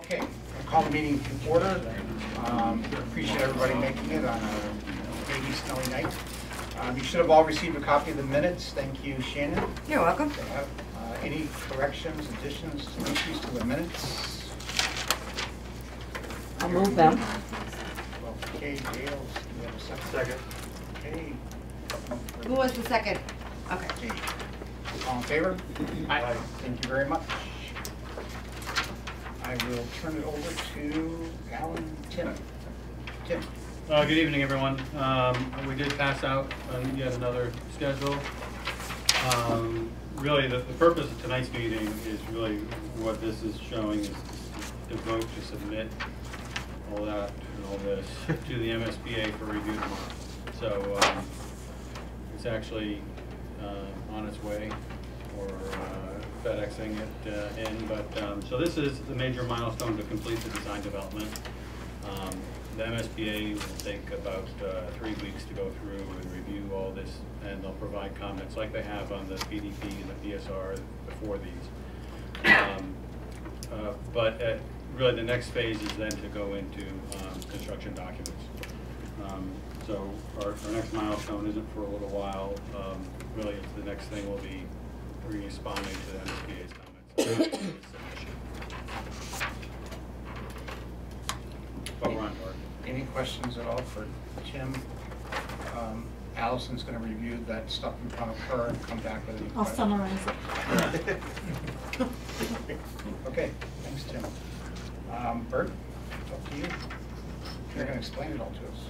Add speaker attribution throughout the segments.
Speaker 1: Okay, I'll call the meeting to order. Appreciate everybody making it on a maybe snowy night. You should have all received a copy of the minutes. Thank you, Shannon.
Speaker 2: You're welcome.
Speaker 1: Any corrections, additions, issues to the minutes?
Speaker 3: I'll move them.
Speaker 1: Okay, Dale, you have a second?
Speaker 4: Second.
Speaker 1: Okay.
Speaker 2: Who was the second? Okay.
Speaker 1: Okay. All in favor?
Speaker 4: Aye.
Speaker 1: Thank you very much. I will turn it over to Alan Tim. Tim.
Speaker 4: Good evening, everyone. We did pass out yet another schedule. Really, the purpose of tonight's meeting is really what this is showing is the vote to submit all that and all this to the MSBA for review tomorrow. So it's actually on its way, or FedExing it in. But so this is the major milestone to complete the design development. The MSBA will take about 3 weeks to go through and review all this, and they'll provide comments like they have on the PDP and the PSR before these. But really the next phase is then to go into construction documents. So our next milestone isn't for a little while. Really, the next thing will be responding to the MSBA's comments. But we're on board.
Speaker 1: Any questions at all for Tim? Allison's going to review that stuff in front of her and come back with any
Speaker 3: I'll
Speaker 1: questions.
Speaker 3: summarize it.
Speaker 1: Okay, thanks, Tim. Bert, it's up to you. You're going to explain it all to us.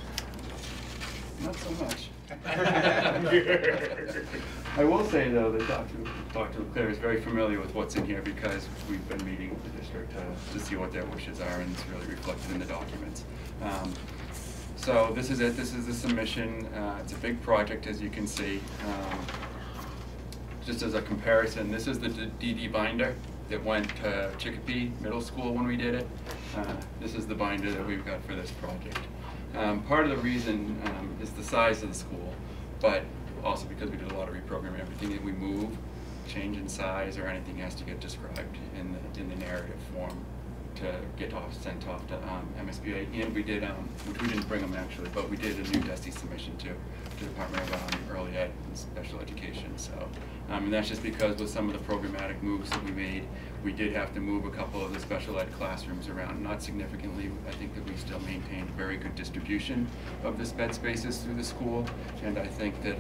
Speaker 5: Not so much. I will say, though, that Dr. LeClaire is very familiar with what's in here because we've been meeting with the district to see what their wishes are, and it's really reflected in the documents. So this is it. This is the submission. It's a big project, as you can see. Just as a comparison, this is the DD binder that went to Chicopee Middle School when we did it. This is the binder that we've got for this project. Part of the reason is the size of the school, but also because we did a lot of reprogramming. Everything that we move, change in size or anything has to get described in the narrative form to get sent off to MSBA. And we did, which we didn't bring them actually, but we did a new DESI submission to the Department of Early Ed and Special Education. So, and that's just because with some of the programmatic moves that we made, we did have to move a couple of the special ed classrooms around, not significantly. I think that we still maintained very good distribution of the sped spaces through the school, and I think that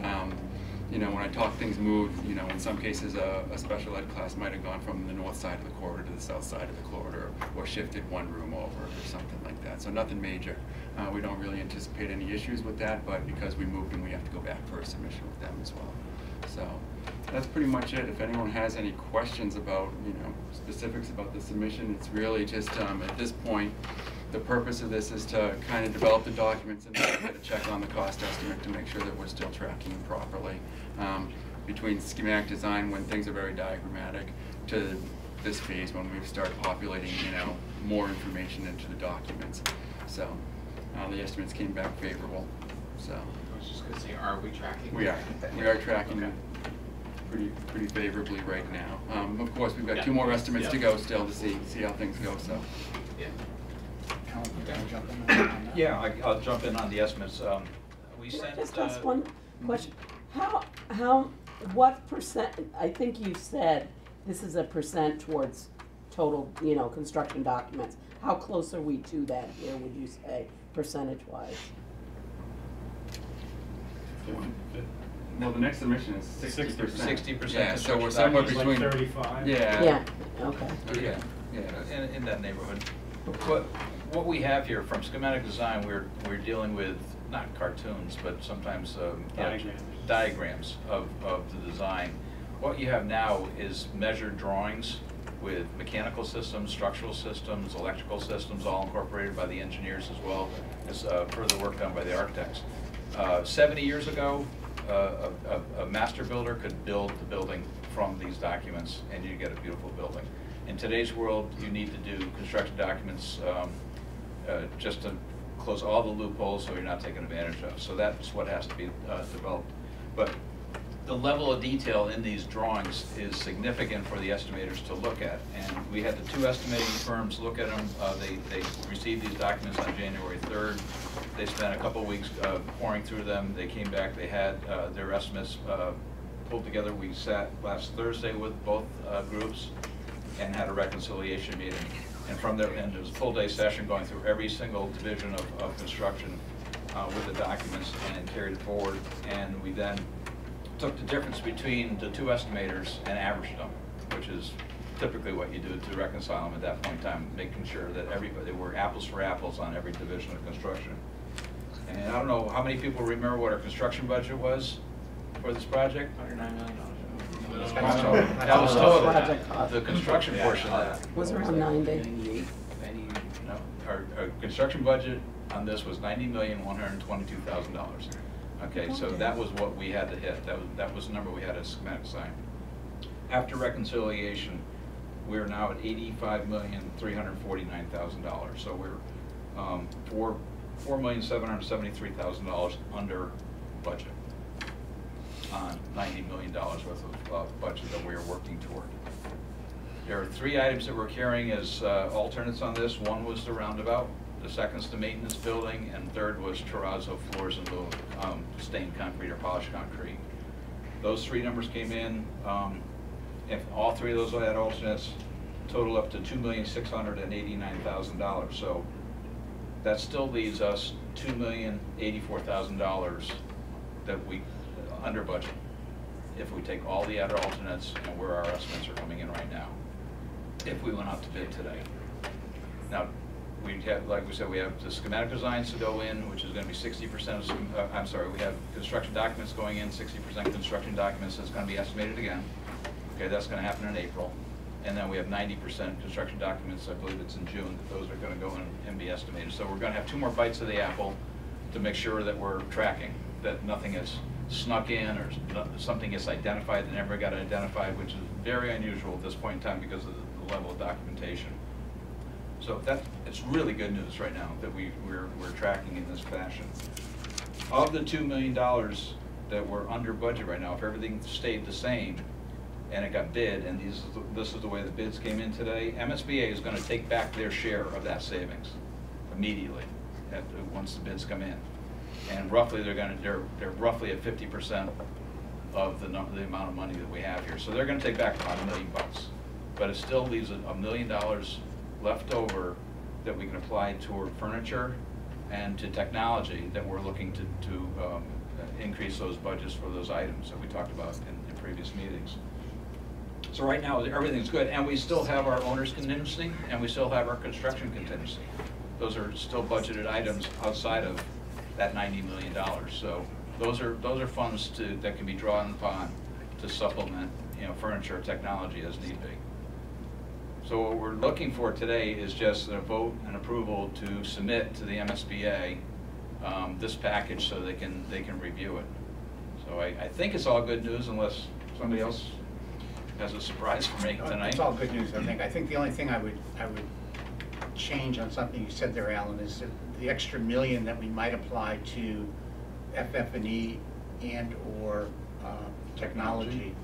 Speaker 5: you know, when I talk things moved, you know, in some cases a special ed class might have gone from the north side of the corridor to the south side of the corridor, or shifted one room over or something like that. So nothing major. We don't really anticipate any issues with that, but because we moved them, we have to go back for a submission with them as well. So that's pretty much it. If anyone has any questions about, you know, specifics about the submission, it's really just at this point, the purpose of this is to kind of develop the documents and get a check on the cost estimate to make sure that we're still tracking them properly. Between schematic design, when things are very diagrammatic, to this phase when we start populating, you know, more information into the documents. So the estimates came back favorable. So
Speaker 6: I was just going to say, are we tracking?
Speaker 5: we are. We are tracking
Speaker 6: Okay.
Speaker 5: pretty favorably right now. Of course, we've got 2 more estimates to go still to see how things go. So.
Speaker 6: Yeah.
Speaker 1: Alan, you want to jump in on that?
Speaker 7: Yeah, I'll jump in on the estimates. We
Speaker 3: Can I
Speaker 7: sent.
Speaker 3: just ask one question? What percent, I think you said this is a percent towards total, you know, construction documents. How close are we to that here, would you say, percentage-wise?
Speaker 5: Well, the next submission is 60%.
Speaker 7: 60%.
Speaker 5: Yeah, so we're somewhere between.
Speaker 4: Like 35.
Speaker 5: Yeah.
Speaker 3: Yeah, okay.
Speaker 5: Yeah.
Speaker 7: In that neighborhood. What we have here from schematic design, we're dealing with not cartoons, but sometimes diagrams of the design. What you have now is measured drawings with mechanical systems, structural systems, electrical systems, all incorporated by the engineers as well as further work done by the architects. 70 years ago, a master builder could build the building from these documents and you get a beautiful building. In today's world, you need to do construction documents just to close all the loopholes so you're not taken advantage of. So that's what has to be developed. But the level of detail in these drawings is significant for the estimators to look at. And we had the two estimating firms look at them. They received these documents on January 3rd. They spent a couple of weeks pouring through them. They came back, they had their estimates pulled together. We sat last Thursday with both groups and had a reconciliation meeting. And from there, and it was a full day session going through every single division of construction with the documents and carried it forward. And we then took the difference between the two estimators and averaged them, which is typically what you do to reconcile them at that point in time, making sure that everybody were apples for apples on every division of construction. And I don't know how many people remember what our construction budget was for this project?
Speaker 6: $109 million.
Speaker 7: That was total, the construction portion of that.
Speaker 3: Was around 90.
Speaker 7: No, our construction budget on this was $90,122,000. Okay, so that was what we had to hit. That was the number we had as schematic design. After reconciliation, we're now at $85,349,000. So we're $4,773,000 under budget on $90 million worth of budget that we are working toward. There are three items that we're carrying as alternates on this. One was the roundabout, the second's the maintenance building, and third was terrazzo floors in lieu of stained concrete or polished concrete. Those three numbers came in. If all three of those had alternates, total up to $2,689,000. So that still leaves us $2,084,000 that we under budget if we take all the other alternates and where our estimates are coming in right now, if we went out to bid today. Now, we have, like we said, we have the schematic designs to go in, which is going to be 60% of, I'm sorry, we have construction documents going in, 60% construction documents that's going to be estimated again. Okay, that's going to happen in April. And then we have 90% construction documents, I believe it's in June, that those are going to go in and be estimated. So we're going to have two more bites of the apple to make sure that we're tracking, that nothing is snuck in or something is identified that never got identified, which is very unusual at this point in time because of the level of documentation. So it's really good news right now that we're tracking in this fashion. Of the $2 million that we're under budget right now, if everything stayed the same and it got bid, and this is the way the bids came in today, MSBA is going to take back their share of that savings immediately once the bids come in. And roughly they're roughly at 50% of the amount of money that we have here. So they're going to take back about $1 million, but it still leaves $1 million left over that we can apply toward furniture and to technology that we're looking to increase those budgets for those items that we talked about in previous meetings. So right now everything's good, and we still have our owner's contingency and we still have our construction contingency. Those are still budgeted items outside of that $90 million. So those are funds that can be drawn upon to supplement, furniture technology as need be. So what we're looking for today is just a vote and approval to submit to the MSBA this package so they can review it. So I think it's all good news unless somebody else has a surprise for me tonight.
Speaker 1: It's all good news, I think. I think the only thing I would change on something you said there, Alan, is that the extra $1 million that we might apply to FF&E and or technology.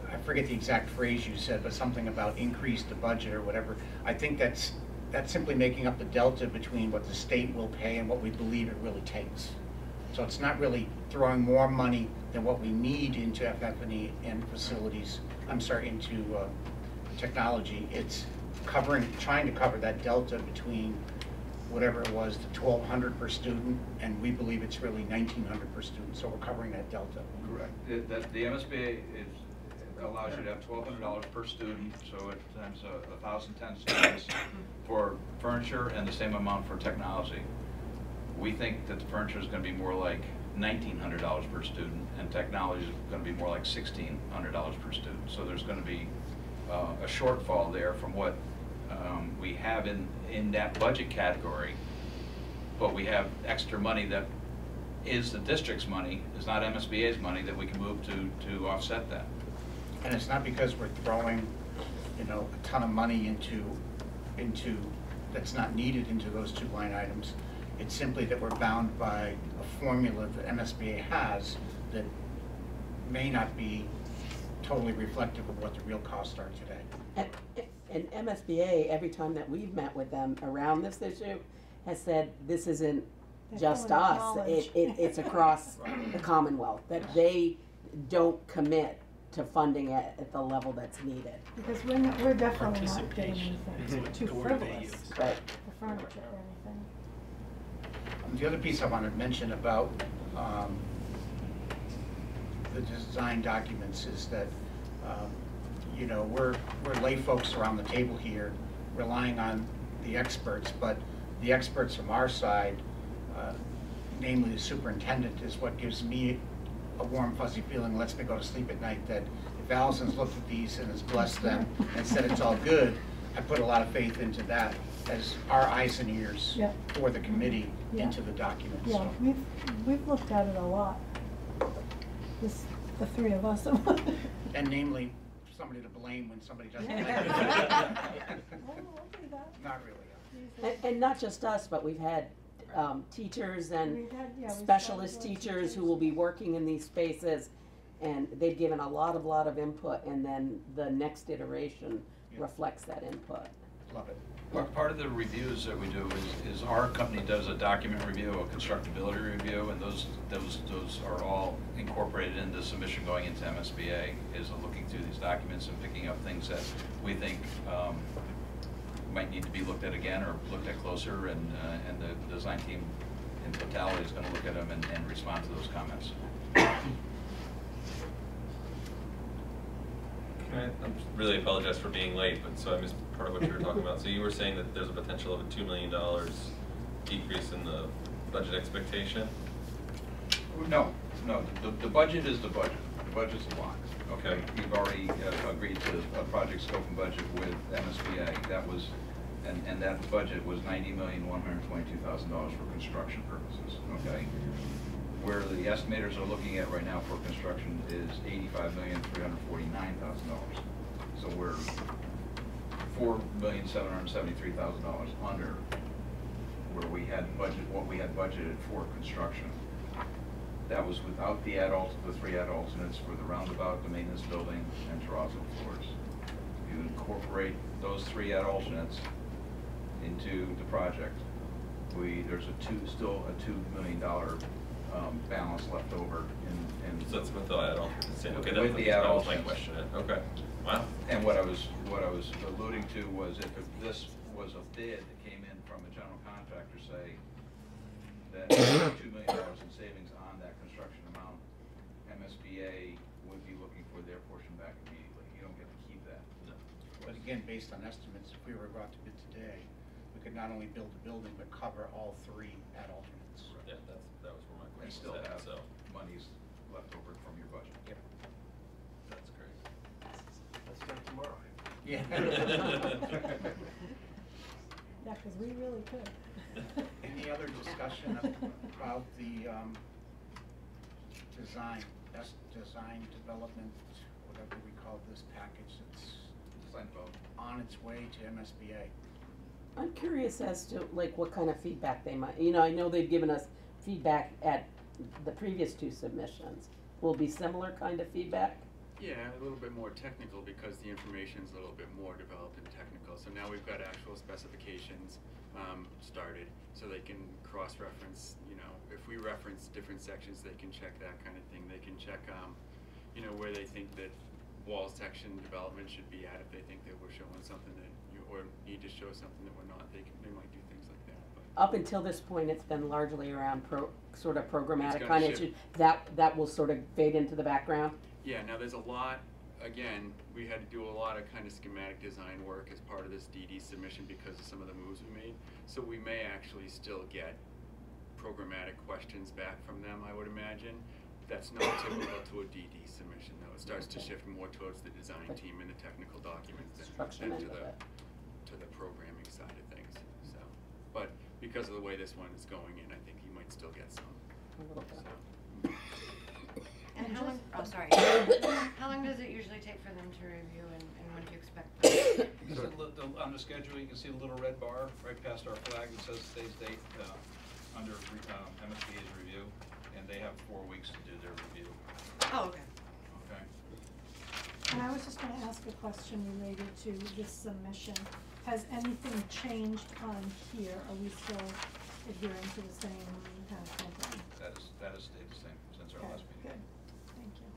Speaker 1: I forget the exact phrase you said, but something about increase the budget or whatever. I think that's simply making up the delta between what the state will pay and what we believe it really takes. So it's not really throwing more money than what we need into FF&E and facilities, into technology. It's trying to cover that delta between whatever it was, the $1,200 per student, and we believe it's really $1,900 per student, so we're covering that delta.
Speaker 7: Correct. The MSBA allows you to have $1,200 per student, so it times 1,010 students for furniture and the same amount for technology. We think that the furniture is going to be more like $1,900 per student, and technology is going to be more like $1,600 per student. So there's going to be a shortfall there from what we have in that budget category, but we have extra money that is the district's money, is not MSBA's money, that we can move to offset that.
Speaker 1: And it's not because we're throwing, a ton of money into that's not needed into those two line items. It's simply that we're bound by a formula that MSBA has that may not be totally reflective of what the real costs are today.
Speaker 3: And MSBA, every time that we've met with them around this issue, has said this isn't
Speaker 8: They
Speaker 3: just
Speaker 8: don't
Speaker 3: us,
Speaker 8: acknowledge.
Speaker 3: it's across the Commonwealth, that they don't commit to funding at the level that's needed.
Speaker 8: Because we're definitely not getting
Speaker 9: Participation is
Speaker 8: anything
Speaker 9: what
Speaker 8: too
Speaker 9: the word they
Speaker 8: frivolous,
Speaker 9: use.
Speaker 3: Right.
Speaker 8: the furniture or anything.
Speaker 1: The other piece I want to mention about the design documents is that, you know, we're lay folks around the table here relying on the experts, but the experts from our side, namely the superintendent, is what gives me a warm fuzzy feeling, lets me go to sleep at night, that if Allison's looked at these and has blessed them and said it's all good, I put a lot of faith into that as our eyes and ears
Speaker 8: Yeah.
Speaker 1: for the committee
Speaker 8: Yeah.
Speaker 1: into the documents.
Speaker 8: Yeah,
Speaker 1: So,
Speaker 8: we've looked at it a lot. The three of us.
Speaker 1: and namely, somebody to blame when somebody doesn't like it.
Speaker 8: Oh, I'll do that.
Speaker 1: Not really.
Speaker 3: And not just us, but we've had teachers and
Speaker 8: We've had- yeah, we've
Speaker 3: specialist
Speaker 8: had
Speaker 3: teachers who
Speaker 8: teachers.
Speaker 3: will be working in these spaces, and they've given a lot of input, and then the next iteration
Speaker 1: Yeah.
Speaker 3: reflects that input.
Speaker 1: Love it.
Speaker 7: Part of the reviews that we do is our company does a document review, a constructability review, and those are all incorporated into submission going into MSBA, is looking through these documents and picking up things that we think might need to be looked at again or looked at closer, and the design team in totality is going to look at them and respond to those comments.
Speaker 10: I really apologize for being late, but so I missed part of what you were talking about. So you were saying that there's a potential of a $2 million decrease in the budget expectation?
Speaker 7: No, the budget is the budget. The budget's a lock. Okay, we've already agreed to a project scope and budget with MSBA. That was, and that budget was $90,122,000 for construction purposes, okay? Where the estimators are looking at right now for construction is $85,349,000. So we're $4,773,000 under where we had what we had budgeted for construction. That was without the three add alternates for the roundabout, the maintenance building, and terrazzo floors. If you incorporate those three add alternates into the project, there's still a $2 million balance left over in.
Speaker 10: So that's with the add alternates. Okay,
Speaker 7: With the
Speaker 10: that
Speaker 7: add
Speaker 10: was my
Speaker 7: alternates.
Speaker 10: question. Okay, wow.
Speaker 7: And what I was alluding to was if this was a bid that came in from a general contractor, say, that $2 million in savings on that construction amount, MSBA would be looking for their portion back immediately. You don't get to keep that.
Speaker 10: No.
Speaker 1: But again, based on estimates, if we were brought to bid today, we could not only build the building, but cover all three ad alternates.
Speaker 10: Yeah, that was where my
Speaker 7: You
Speaker 10: question
Speaker 7: still
Speaker 10: was at,
Speaker 7: have
Speaker 10: so
Speaker 7: monies left over from your budget.
Speaker 1: Yep.
Speaker 10: that's great.
Speaker 9: Let's start tomorrow.
Speaker 1: Yeah.
Speaker 8: Yeah, because we really could.
Speaker 1: Any other discussion about the best design development, whatever we call this package that's
Speaker 7: Design vote.
Speaker 1: on its way to MSBA?
Speaker 3: I'm curious as to like what kind of feedback they might, you know, I know they've given us feedback at the previous two submissions. Will it be similar kind of feedback?
Speaker 11: Yeah, a little bit more technical because the information's a little bit more developed and technical. So now we've got actual specifications started, so they can cross-reference, you know, if we reference different sections, they can check that kind of thing. They can check, you know, where they think that wall section development should be at, if they think that we're showing something that or need to show something that we're not, they might do things like that. But
Speaker 3: Up until this point, it's been largely around sort of programmatic
Speaker 11: gonna
Speaker 3: kind of
Speaker 11: shift.
Speaker 3: issues. That will sort of fade into the background.
Speaker 11: yeah, now there's a lot, again, we had to do a lot of kind of schematic design work as part of this DD submission because of some of the moves we made. So we may actually still get programmatic questions back from them, I would imagine. That's not typical to a DD submission, though. It starts to shift more towards the design team and the technical documents
Speaker 3: Construction
Speaker 11: than
Speaker 3: end of it.
Speaker 11: to the programming side of things. So, but because of the way this one is going in, I think you might still get some.
Speaker 3: A little bit.
Speaker 11: So.
Speaker 2: And how long, oh, sorry. How long does it usually take for them to review and when do you expect them?
Speaker 7: You can see on the schedule, you can see the little red bar right past our flag that says today's date under MSBA's review, and they have 4 weeks to do their review.
Speaker 2: Oh, okay.
Speaker 8: And I was just gonna ask a question related to this submission. Has anything changed on here? Are we still adhering to the same kind of thinking?
Speaker 7: That has stayed the same since our
Speaker 8: Okay,
Speaker 7: last meeting.
Speaker 8: good, thank you.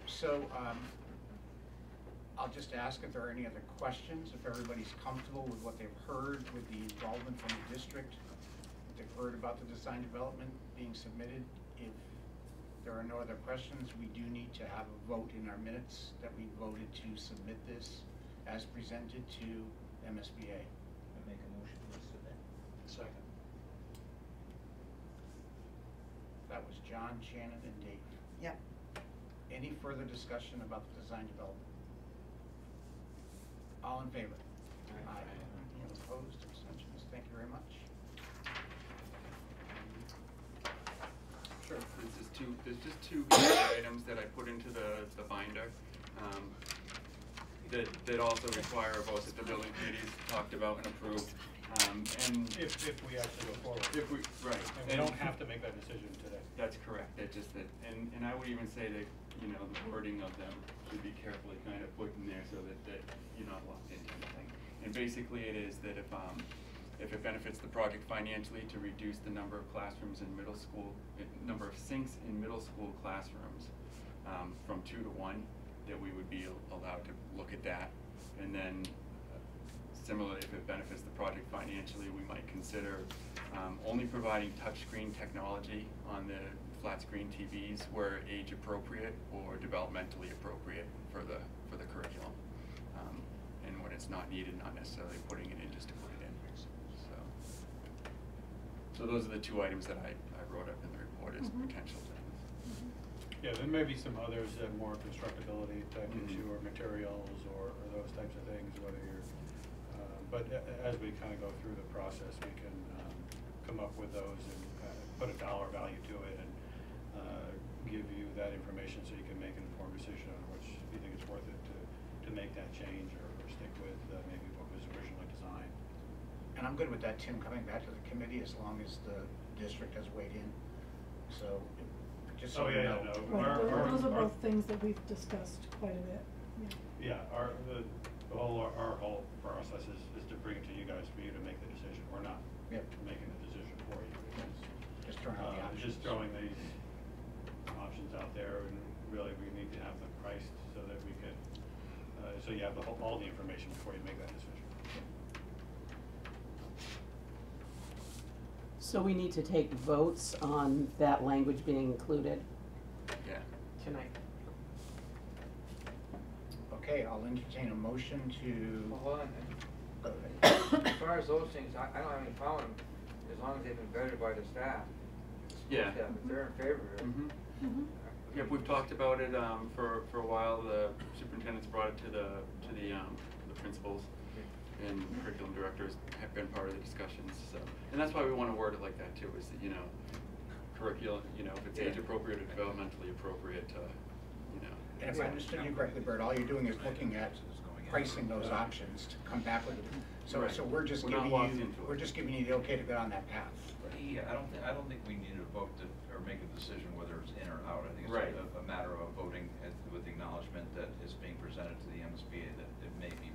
Speaker 1: So, I'll just ask if there are any other questions, if everybody's comfortable with what they've heard, with the involvement from the district, what they've heard about the design development being submitted. If there are no other questions, we do need to have a vote in our minutes that we voted to submit this as presented to MSBA.
Speaker 9: I make a motion to submit.
Speaker 6: Second.
Speaker 1: That was John, Shannon, and Dave.
Speaker 2: Yep.
Speaker 1: Any further discussion about the design development? All in favor? Aye. Any opposed, abstentions? Thank you very much.
Speaker 11: Sure. There's just two items that I put into the binder, that also require a vote that the building committee's talked about and approved. And
Speaker 4: If we actually go forward.
Speaker 11: if we, right.
Speaker 4: And we don't have to make that decision today.
Speaker 11: That's correct, and I would even say that, you know, the wording of them should be carefully kind of put in there so that you're not locked into anything. And basically it is that if it benefits the project financially to reduce the number of classrooms in middle school, number of sinks in middle school classrooms, from 2 to 1, that we would be allowed to look at that. And then similarly, if it benefits the project financially, we might consider only providing touchscreen technology on the flat screen TVs where age appropriate or developmentally appropriate for the curriculum. And when it's not needed, not necessarily putting it in just to put it in. So those are the two items that I wrote up in the report as potential things.
Speaker 4: Yeah, there may be some others that are more constructability type
Speaker 11: Mhm.
Speaker 4: issue or materials or those types of things, whether you're, but as we kind of go through the process, we can come up with those and put a dollar value to it and give you that information so you can make an informed decision on which you think it's worth it to make that change or stick with maybe what was originally designed.
Speaker 1: And I'm good with that, Tim, coming back to the committee as long as the district has weighed in. So, just so you know.
Speaker 8: Right, those are both things that we've discussed quite a bit, yeah.
Speaker 4: Yeah, our whole process is to bring it to you guys for you to make the decision. We're not making the decision for you.
Speaker 1: Just throwing out the options.
Speaker 4: Just throwing these options out there, and really we need to have them priced so that we can, so you have all the information before you make that decision.
Speaker 3: So we need to take votes on that language being included?
Speaker 11: Yeah.
Speaker 9: Tonight.
Speaker 1: Okay, I'll entertain a motion to.
Speaker 12: Well, hold on.
Speaker 1: Go ahead.
Speaker 12: As far as those things, I don't have any problem, as long as they've been vetted by the staff.
Speaker 11: Yeah.
Speaker 12: If they're in favor of it.
Speaker 11: Mm-hmm. Yep, we've talked about it for a while. The superintendent's brought it to the principals, and curriculum directors have been part of the discussions. So, and that's why we want to word it like that too. Is that, you know, curriculum, you know, if it's age appropriate or developmentally appropriate, you know.
Speaker 1: And if I understood you correctly, Bert, all you're doing is looking at pricing those options to come back with. So,
Speaker 11: Right.
Speaker 1: so we're just
Speaker 11: We're not
Speaker 1: giving
Speaker 11: locked
Speaker 1: you,
Speaker 11: into it.
Speaker 1: we're just giving you the okay to go on that path.
Speaker 7: Yeah, I don't think we need to vote or make a decision whether it's in or out. I think
Speaker 11: Right.
Speaker 7: it's a matter of voting with acknowledgement that it's being presented to the MSBA that it may be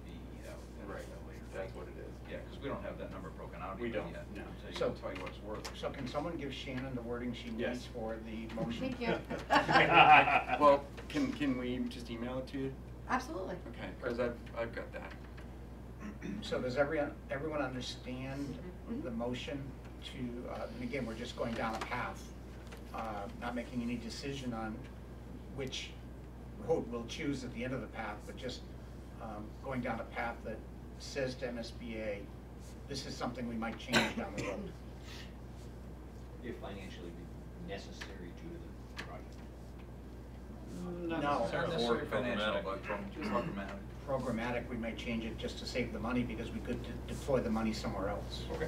Speaker 7: out at
Speaker 11: Right.
Speaker 7: a later
Speaker 11: That's
Speaker 7: date.
Speaker 11: what it is.
Speaker 7: Yeah, because we don't have that number broken out
Speaker 11: We
Speaker 7: even
Speaker 11: don't,
Speaker 7: yet.
Speaker 11: no.
Speaker 7: So you
Speaker 1: So-
Speaker 7: can tell you what it's worth.
Speaker 1: So can someone give Shannon the wording she needs
Speaker 11: Yes.
Speaker 1: for the motion?
Speaker 2: Thank you.
Speaker 11: Well, can we just email it to you?
Speaker 2: Absolutely.
Speaker 11: Okay, because I've got that.
Speaker 1: So does everyone understand the motion to, and again, we're just going down a path, not making any decision on which road we'll choose at the end of the path, but just going down a path that says to MSBA, this is something we might change down the road.
Speaker 9: If financially necessary due to the project.
Speaker 4: Not
Speaker 1: No.
Speaker 4: necessarily.
Speaker 7: Not necessarily
Speaker 10: Or
Speaker 7: financial,
Speaker 10: programmatic.
Speaker 7: but programmatic.
Speaker 1: Programmatic, we might change it just to save the money because we could deploy the money somewhere else.
Speaker 7: Okay.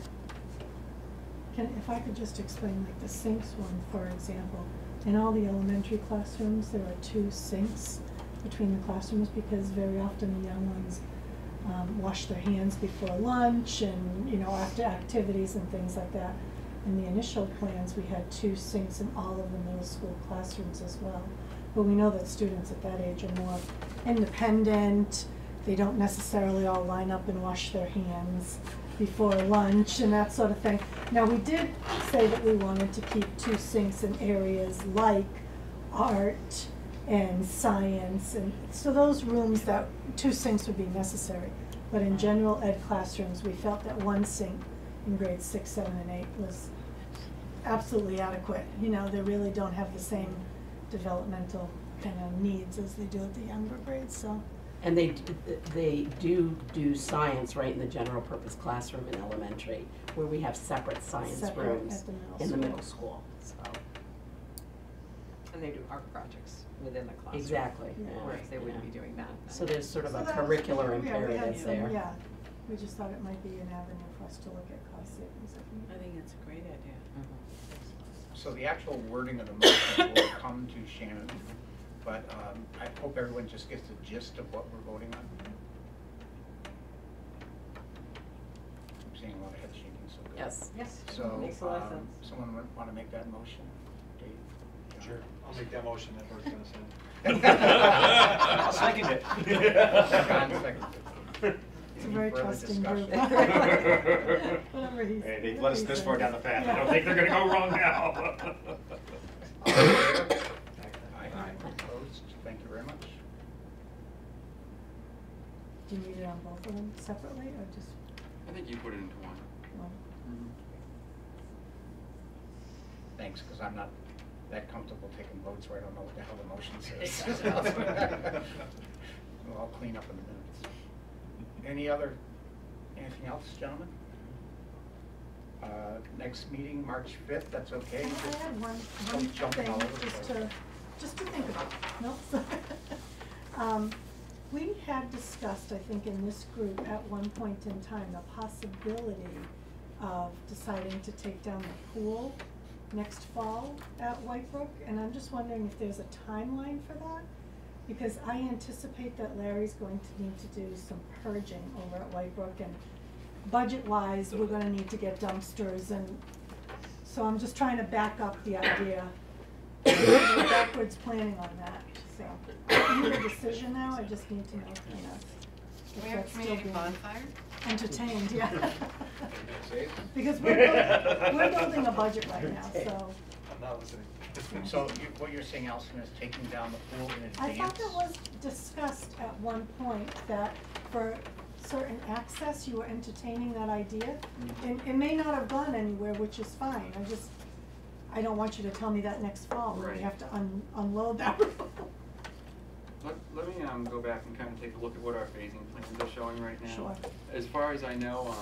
Speaker 8: If I could just explain, like the sinks one, for example, in all the elementary classrooms, there are 2 sinks between the classrooms because very often the young ones wash their hands before lunch and, you know, after activities and things like that. in the initial plans, we had 2 sinks in all of the middle school classrooms as well. But we know that students at that age are more independent, they don't necessarily all line up and wash their hands before lunch and that sort of thing. Now, we did say that we wanted to keep 2 sinks in areas like art and science, and so those rooms that 2 sinks would be necessary. But in general ed classrooms, we felt that 1 sink in grades 6, 7, and 8 was absolutely adequate. You know, they really don't have the same developmental kind of needs as they do at the younger grades, so.
Speaker 3: And they do science right in the general purpose classroom in elementary, where we have separate science
Speaker 8: Separate
Speaker 3: rooms
Speaker 8: at the middle
Speaker 3: in the
Speaker 8: school.
Speaker 3: middle school, so.
Speaker 13: And they do art projects within the classroom.
Speaker 3: Exactly,
Speaker 8: Yeah.
Speaker 3: yeah,
Speaker 13: Whereas they wouldn't
Speaker 3: yeah.
Speaker 13: be doing that.
Speaker 3: So there's sort of
Speaker 8: So
Speaker 3: a
Speaker 8: that was-
Speaker 3: curricular
Speaker 8: yeah, we had
Speaker 3: imperative
Speaker 8: some-
Speaker 3: there.
Speaker 8: Yeah, we just thought it might be an avenue for us to look at cost savings.
Speaker 13: I think it's a great idea.
Speaker 1: So the actual wording of the motion will come to Shannon, but I hope everyone just gets the gist of what we're voting on. I'm seeing a lot of head shaking, so good.
Speaker 13: Yes. Yes.
Speaker 1: So,
Speaker 13: Makes a lot of sense.
Speaker 1: someone want to make that motion? Dave?
Speaker 14: Sure, I'll make that motion that Bert's gonna send.
Speaker 1: I'll second it. John seconded it.
Speaker 8: It's a
Speaker 1: Any
Speaker 8: very
Speaker 1: further
Speaker 8: trusting group.
Speaker 1: discussion?
Speaker 8: Whatever he
Speaker 14: Hey, they've
Speaker 8: said,
Speaker 14: let us
Speaker 8: he
Speaker 14: this
Speaker 8: said.
Speaker 14: far down the path, I
Speaker 8: Yeah.
Speaker 14: don't think they're gonna go wrong now.
Speaker 1: All in favor? Aye. Opposed? Thank you very much.
Speaker 8: Do you need it on both of them separately, or just
Speaker 11: I think you put it into one.
Speaker 8: one?
Speaker 1: Thanks, because I'm not that comfortable taking votes where I don't know what the hell the motion says. We'll all clean up in the minutes. Anything else, gentlemen? Next meeting, March 5th, that's okay?
Speaker 8: I had one
Speaker 1: Don't jump
Speaker 8: thing,
Speaker 1: all over the
Speaker 8: just
Speaker 1: place.
Speaker 8: to think about. Nope. We had discussed, I think, in this group at one point in time, the possibility of deciding to take down the pool next fall at Whitebrook, and I'm just wondering if there's a timeline for that? Because I anticipate that Larry's going to need to do some purging over at Whitebrook, and budget-wise, we're gonna need to get dumpsters, and so I'm just trying to back up the idea. We're backwards planning on that, so. I need a decision now, I just need to know, you know,
Speaker 2: Do
Speaker 8: if
Speaker 2: we have
Speaker 8: that's still
Speaker 2: community
Speaker 8: being
Speaker 2: bonfire?
Speaker 8: entertained, yeah.
Speaker 1: See?
Speaker 8: Because we're building a budget right now, so.
Speaker 14: I'm not listening.
Speaker 1: So what you're saying, Allison, is taking down the pool in advance?
Speaker 8: I thought that was discussed at one point, that for certain access, you were entertaining that idea. And it may not have gone anywhere, which is fine, I don't want you to tell me that next fall, when we
Speaker 11: Right.
Speaker 8: have to unload that roof.
Speaker 11: Let me go back and kind of take a look at what our phasing plans are showing right now.
Speaker 8: Sure.
Speaker 11: As far as I know,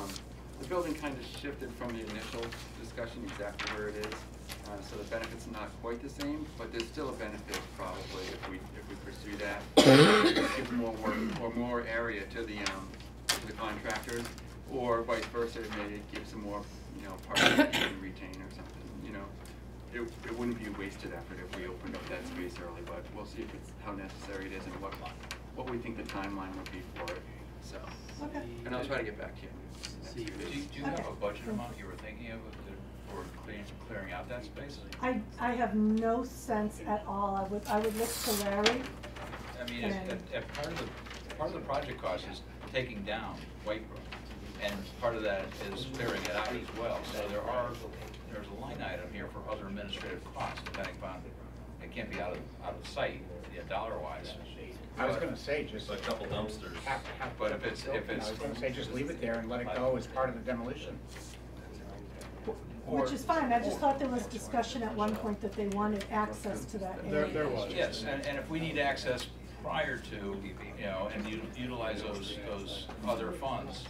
Speaker 11: the building kind of shifted from the initial discussion exactly where it is. So the benefit's not quite the same, but there's still a benefit probably if we pursue that. Give more work or more area to the contractors, or vice versa, it may give some more, parking and retain or something, It wouldn't be a wasted effort if we opened up that space early, but we'll see if it's how necessary it is and what we think the timeline would be for it, so.
Speaker 8: Okay.
Speaker 11: And I'll try to get back to you.
Speaker 7: Do you have a budget amount you were thinking of for clearing out that space?
Speaker 8: I have no sense at all, I would look to Larry.
Speaker 7: I mean, if part of the project cost is taking down Whitebrook, and part of that is clearing it out as well, so there's a line item here for other administrative costs, depending upon, it can't be out of sight, dollar-wise.
Speaker 1: I was gonna say, just.
Speaker 10: A couple dumpsters.
Speaker 7: But if it's-
Speaker 1: I was gonna say, just leave it there and let it go as part of the demolition.
Speaker 8: Which is fine, I just thought there was discussion at one point that they wanted access to that area.
Speaker 14: There was.
Speaker 7: Yes, and if we need access prior to, and utilize those other funds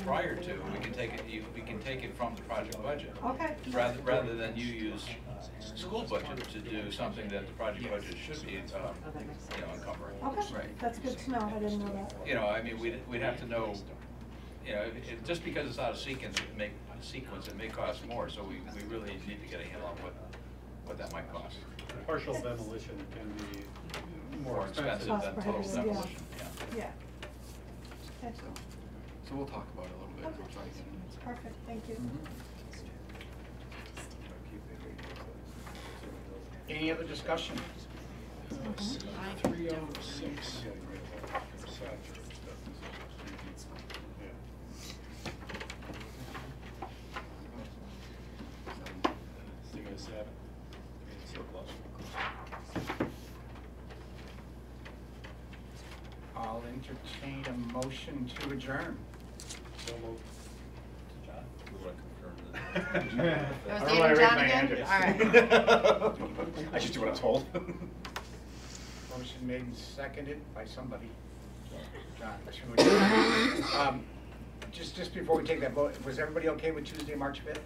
Speaker 7: prior to, we can take it from the project budget.
Speaker 8: Okay.
Speaker 7: Rather than you use school budget to do something that the project budget should be, encumbering.
Speaker 8: Okay,
Speaker 7: Right.
Speaker 8: that's good to know, I didn't know that.
Speaker 7: I mean, we'd have to know, just because it's out of sequence, it may cost more, so we really need to get a handle on what that might cost.
Speaker 4: Partial demolition can be
Speaker 7: More expensive
Speaker 8: Cost
Speaker 7: than total
Speaker 8: prohibitive, yeah.
Speaker 7: demolition,
Speaker 8: Yeah. Okay,
Speaker 11: So we'll talk about it a little bit. We'll try to get it.
Speaker 8: perfect, thank you.
Speaker 1: Any other discussion?
Speaker 2: I don't.
Speaker 1: I'll entertain a motion to adjourn.
Speaker 10: We want to confirm
Speaker 2: That
Speaker 10: that.
Speaker 2: was
Speaker 1: I don't know why I
Speaker 2: David
Speaker 1: raised
Speaker 2: John
Speaker 1: my
Speaker 2: again?
Speaker 1: hand.
Speaker 2: All right.
Speaker 1: I just do what I'm told. Motion made and seconded by somebody. John, to adjourn. Just before we take that vote, was everybody okay with Tuesday, March 5th?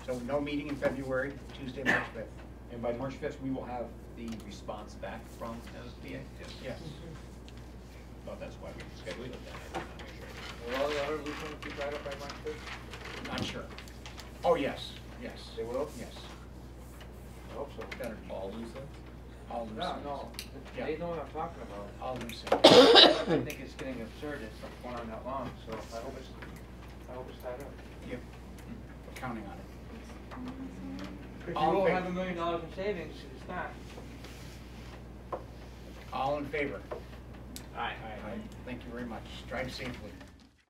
Speaker 1: So no meeting in February, Tuesday, March 5th?
Speaker 9: And by March 5th, we will have the response back from MSBA?
Speaker 1: Yes.
Speaker 9: Thought that's why we scheduled it then.
Speaker 12: Will all the other loose ends be tied up by March 5th?
Speaker 1: Not sure. Oh, yes, yes.
Speaker 12: They will?
Speaker 1: Yes.
Speaker 12: I hope so.
Speaker 1: Better be.
Speaker 10: All loose ends?
Speaker 1: All loose
Speaker 12: No,
Speaker 1: ends.
Speaker 12: no,
Speaker 1: Yeah.
Speaker 12: they know what I'm talking about.
Speaker 1: All loose ends.
Speaker 12: I think it's getting absurd, it's going on that long, so I hope it's tied up.
Speaker 1: Yep. We're counting on it.
Speaker 12: If you
Speaker 1: All in
Speaker 12: will
Speaker 1: favor?
Speaker 12: have $1 million in savings, it's not.
Speaker 1: All in favor?
Speaker 9: Aye.
Speaker 1: Thank you very much. Drive safely.